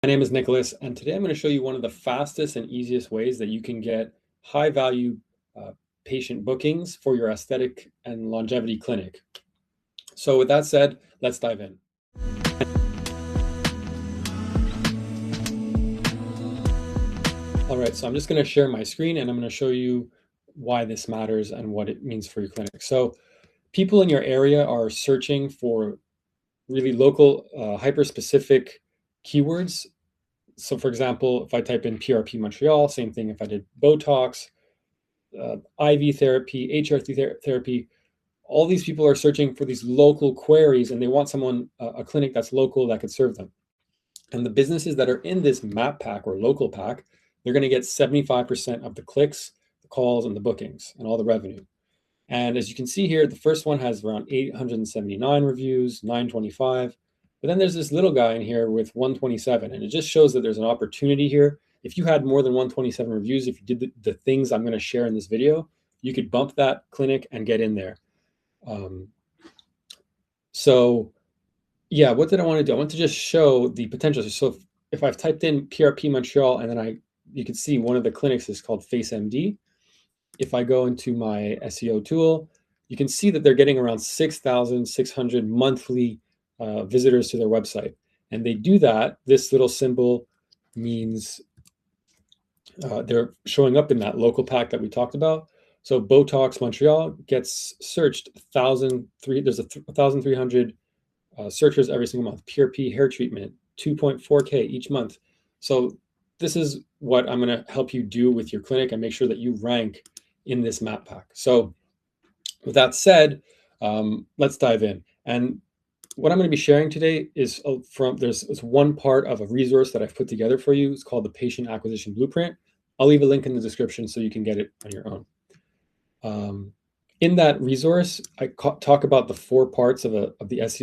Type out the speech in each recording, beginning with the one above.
My name is Nicholas, and today I'm going to show you one of the fastest and easiest ways that you can get high value patient bookings for your aesthetic and longevity clinic. So with that said, let's dive in. All right, so I'm just going to share my screen and I'm going to show you why this matters and what it means for your clinic. So people in your area are searching for really local, hyper-specific keywords. So for example, if I type in PRP Montreal, same thing if I did Botox, IV therapy, HRT therapy, all these people are searching for these local queries and they want someone, a clinic that's local that could serve them. And the businesses that are in this map pack or local pack, they're going to get 75% of the clicks, the calls, and the bookings and all the revenue. And as you can see here, the first one has around 879 reviews, 925. But then there's this little guy in here with 127. And it just shows that there's an opportunity here. If you had more than 127 reviews, if you did the things I'm going to share in this video, you could bump that clinic and get in there. So yeah, what did I want to do? I want to just show the potential. So if I've typed in PRP Montreal and then you can see one of the clinics is called FaceMD. If I go into my SEO tool, you can see that they're getting around 6,600 monthly visitors to their website. And they do that, this little symbol means they're showing up in that local pack that we talked about. So Botox Montreal gets searched there's 1,300 searchers every single month. PRP hair treatment, 2.4K each month. So this is what I'm going to help you do with your clinic and make sure that you rank in this map pack. So with that said, let's dive in. And what I'm going to be sharing today is there's one part of a resource that I've put together for you. It's called the Patient Acquisition Blueprint. I'll leave a link in the description so you can get it on your own. In that resource, I talk about the 4 parts of the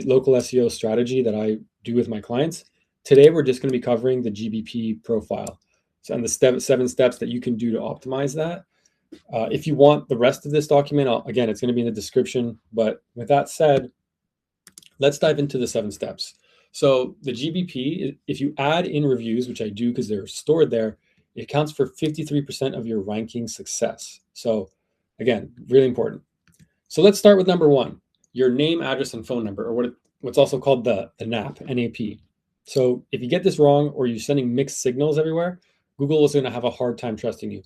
local SEO strategy that I do with my clients. Today, we're just going to be covering the GBP profile and the 7 steps that you can do to optimize that. If you want the rest of this document, again, it's going to be in the description. But with that said, let's dive into the 7 steps. So the GBP, if you add in reviews, which I do because they're stored there, it accounts for 53% of your ranking success. So again, really important. So let's start with number 1, your name, address, and phone number, or what's also called the NAP, NAP. So if you get this wrong or you're sending mixed signals everywhere, Google is going to have a hard time trusting you.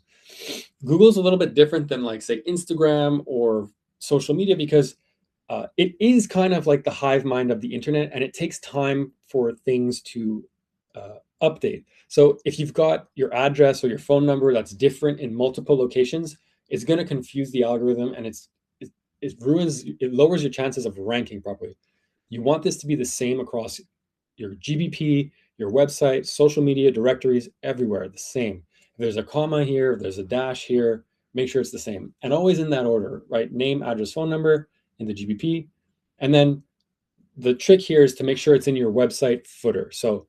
Google is a little bit different than like say Instagram or social media because it is kind of like the hive mind of the internet and it takes time for things to update. So if you've got your address or your phone number that's different in multiple locations, it's going to confuse the algorithm and it lowers your chances of ranking properly. You want this to be the same across your GBP, your website, social media, directories, everywhere, the same. If there's a comma here, if there's a dash here, make sure it's the same. And always in that order, right? Name, address, phone number in the GBP. And then the trick here is to make sure it's in your website footer. So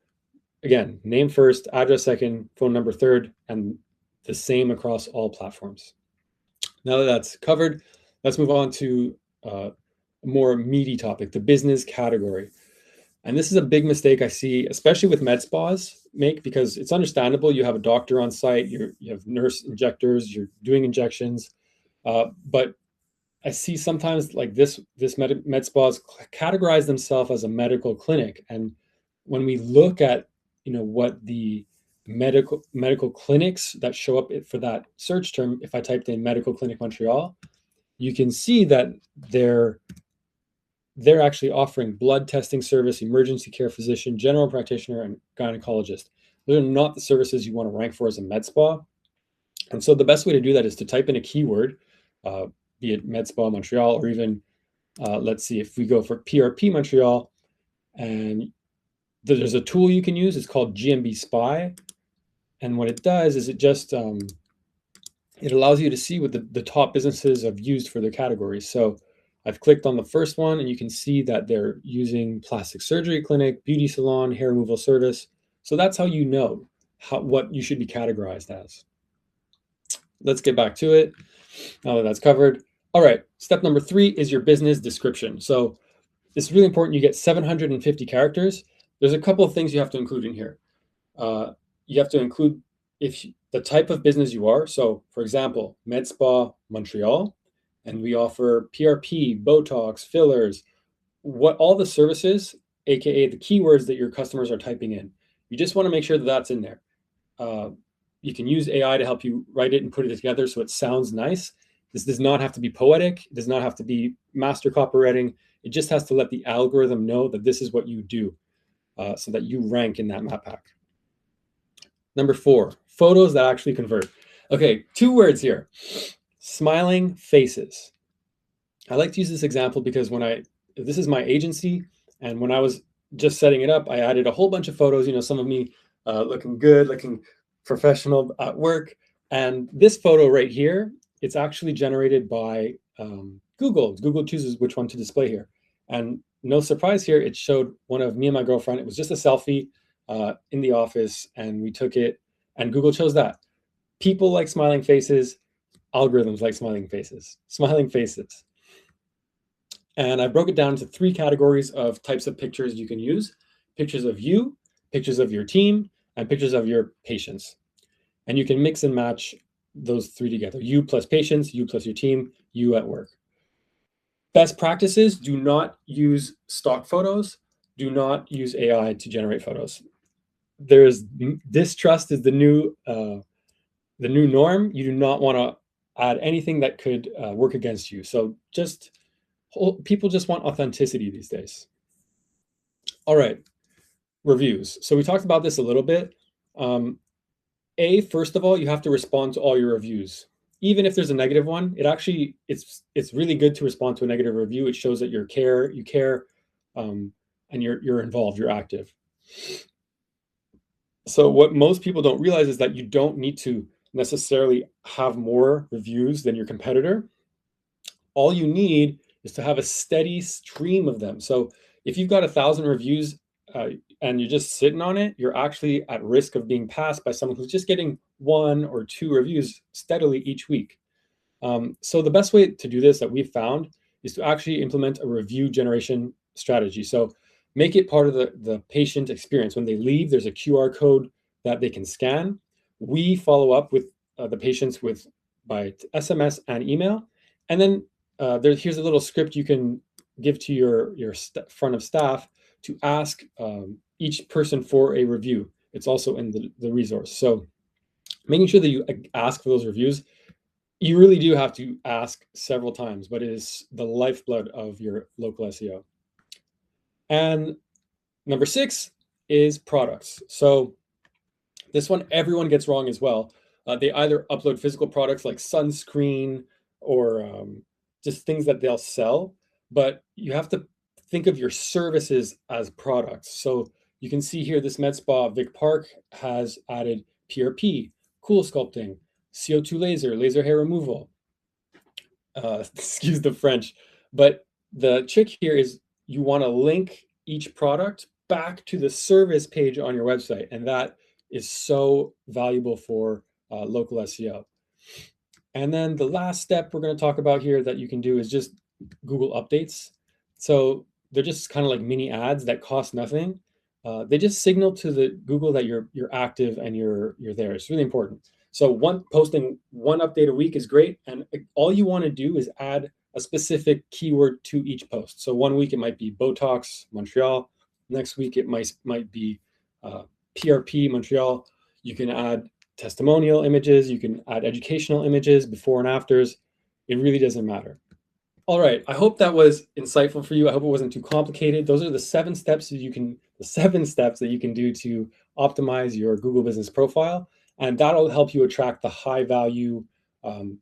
again, name first, address second, phone number third, and the same across all platforms. Now that that's covered, let's move on to a more meaty topic, the business category. And this is a big mistake I see, especially with med spas make, because it's understandable. You have a doctor on site, you have nurse injectors, you're doing injections. But I see sometimes like this med spas categorize themselves as a medical clinic. And when we look at, what the medical clinics that show up for that search term, if I typed in Medical Clinic Montreal, you can see that they're actually offering blood testing service, emergency care physician, general practitioner, and gynecologist. Those are not the services you want to rank for as a med spa. And so the best way to do that is to type in a keyword, be it Med Spa Montreal, or even, let's see, if we go for PRP Montreal, and there's a tool you can use. It's called GMB Spy. And what it does is it just, it allows you to see what the top businesses have used for their categories. So I've clicked on the first one and you can see that they're using plastic surgery clinic, beauty salon, hair removal service. So that's how you know what you should be categorized as. Let's get back to it now that that's covered. All right, step number 3 is your business description. So it's really important you get 750 characters. There's a couple of things you have to include in here. You have to include the type of business you are. So, for example, Med Spa Montreal, and we offer PRP, Botox, fillers, what all the services, aka the keywords that your customers are typing in. You just want to make sure that that's in there. You can use AI to help you write it and put it together so it sounds nice. This does not have to be poetic. It does not have to be master copywriting. It just has to let the algorithm know that this is what you do, so that you rank in that map pack. Number 4, photos that actually convert. Okay, 2 words here. Smiling faces. I like to use this example because this is my agency, and when I was just setting it up, I added a whole bunch of photos, some of me looking good, looking professional at work. And this photo right here, it's actually generated by Google. Google chooses which one to display here. And no surprise here, it showed one of me and my girlfriend. It was just a selfie in the office, and we took it, and Google chose that. People like smiling faces, algorithms like smiling faces. Smiling faces. And I broke it down into 3 categories of types of pictures you can use: pictures of you, pictures of your team, and pictures of your patients. And you can mix and match those 3 together: you plus patients, you plus your team, you at work. Best practices: do not use stock photos. Do not use AI to generate photos. Distrust is the new norm. You do not want to add anything that could work against you. So people just want authenticity these days. All right, reviews. So we talked about this a little bit. First of all, you have to respond to all your reviews. Even if there's a negative one, it's really good to respond to a negative review. It shows that you care, and you're involved, you're active. So what most people don't realize is that you don't need to necessarily have more reviews than your competitor. All you need is to have a steady stream of them. So if you've got 1,000 reviews and you're just sitting on it, you're actually at risk of being passed by someone who's just getting 1 or 2 reviews steadily each week. So the best way to do this that we've found is to actually implement a review generation strategy. So make it part of the patient experience. When they leave, there's a QR code that they can scan. We follow up with the patients by SMS and email. And then here's a little script you can give to your front of staff to ask each person for a review. It's also in the resource. So making sure that you ask for those reviews, you really do have to ask several times, but it is the lifeblood of your local SEO. And number 6 is products. So this one everyone gets wrong as well. They either upload physical products like sunscreen or just things that they'll sell, but you have to think of your services as products. So you can see here, this med spa, Vic Park, has added PRP, cool sculpting, CO2 laser hair removal. Excuse the French, but the trick here is you want to link each product back to the service page on your website, and that is so valuable for local SEO. And then the last step we're going to talk about here that you can do is just Google updates. So they're just kind of like mini ads that cost nothing. They just signal to the Google that you're active and you're there. It's really important. So posting 1 update a week is great, and all you want to do is add a specific keyword to each post. So 1 week it might be Botox Montreal. Next week it might be PRP Montreal. You can add testimonial images. You can add educational images, before and afters. It really doesn't matter. All right, I hope that was insightful for you. I hope it wasn't too complicated. Those are the 7 steps that you can do to optimize your Google Business Profile, and that'll help you attract the high value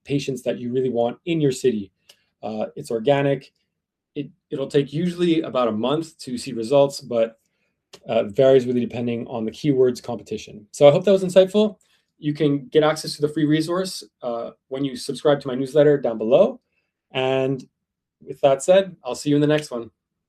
patients that you really want in your city. It's organic. It'll take usually about a month to see results, but varies really depending on the keywords competition. So I hope that was insightful. You can get access to the free resource when you subscribe to my newsletter down below. And with that said, I'll see you in the next one.